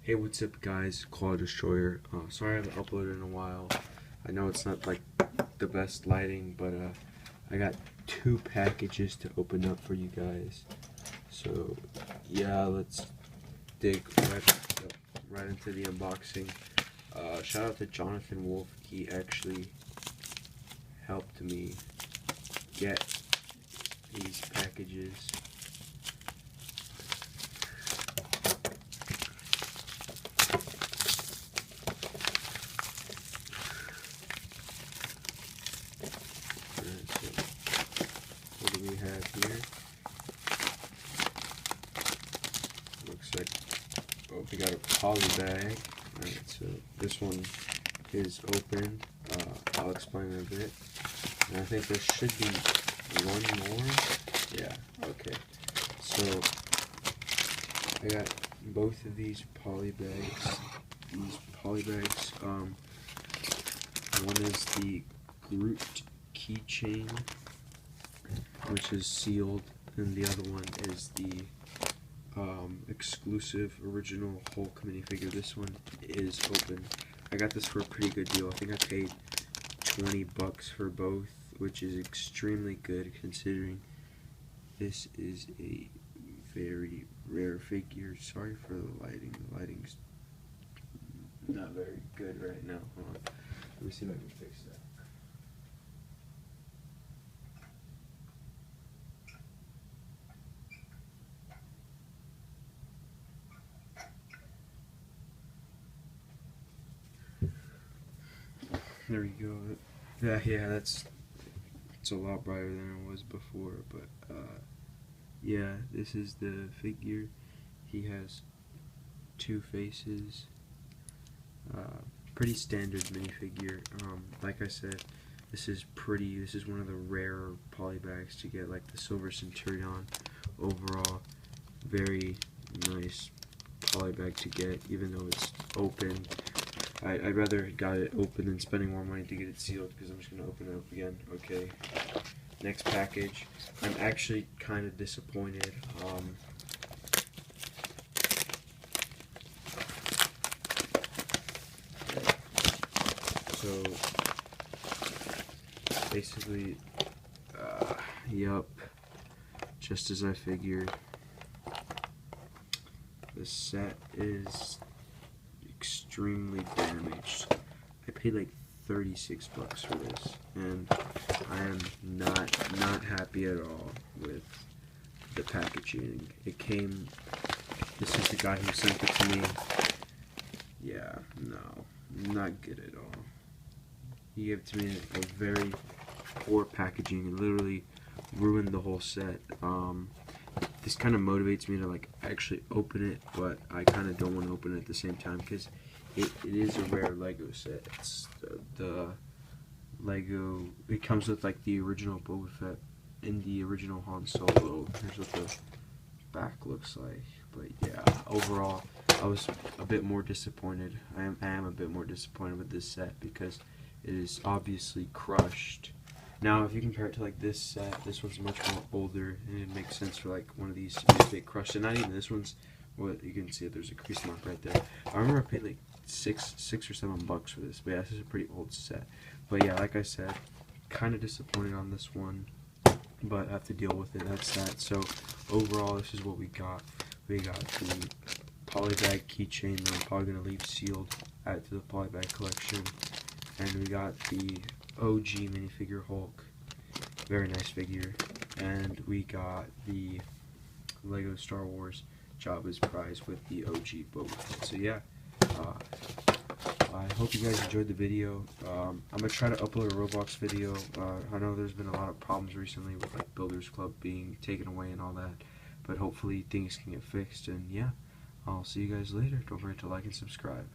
Hey, what's up guys, Claw Destroyer. Sorry I haven't uploaded in a while. I know it's not like the best lighting, but I got 2 packages to open up for you guys. So yeah, let's dig right into the unboxing. Shout out to Jonathan Wolf. He actually helped me get these packages. What do we have here? Looks like, oh, we got a poly bag. Alright, so this one is open. I'll explain in a bit. And I think there should be one more. Yeah, okay. So I got both of these poly bags. One is the Groot keychain, which is sealed, and the other one is the exclusive original Hulk minifigure. This one is open. I got this for a pretty good deal. I think I paid 20 bucks for both, which is extremely good considering this is a very rare figure. Sorry for the lighting. The lighting's not very good right now. Hold on. Let me see if I can fix that. There you go. Yeah, it's a lot brighter than it was before, but yeah, this is the figure. He has 2 faces. Pretty standard minifigure. Like I said, this is pretty. This is one of the rarer polybags to get, like the Silver Centurion. Overall, very nice polybag to get, even though it's open. I'd rather got it open than spending more money to get it sealed, because I'm just going to open it up again. Okay, next package. I'm actually kind of disappointed. So, basically, yup, just as I figured. The set is extremely damaged. I paid like 36 bucks for this, and I am not happy at all with the packaging. It came, this is the guy who sent it to me. Yeah, no, not good at all. He gave it to me in a very poor packaging and literally ruined the whole set. This kind of motivates me to like actually open it, but I kind of don't want to open it at the same time because it is a rare Lego set. It's the Lego. It comes with like the original Boba Fett and the original Han Solo. Here's what the back looks like. But yeah, overall, I was a bit more disappointed. I am a bit more disappointed with this set because it is obviously crushed. Now, if you compare it to like this set, this one's much more older, and it makes sense for like one of these to be a bit crushed. And not even this one's. Well, you can see there's a crease mark right there. I remember I paid like six or 7 bucks for this. But yeah, this is a pretty old set. But yeah, like I said, kind of disappointed on this one, but I have to deal with it. That's that. So overall, this is what we got. We got the polybag keychain that I'm probably gonna leave sealed, add to the polybag collection, and we got the OG minifigure Hulk, very nice figure, and we got the Lego Star Wars Jabba's prize with the OG Boba Fett. So yeah, I hope you guys enjoyed the video. I'm gonna try to upload a Roblox video. I know there's been a lot of problems recently with like Builders Club being taken away and all that, but hopefully things can get fixed. And yeah, I'll see you guys later. Don't forget to like and subscribe.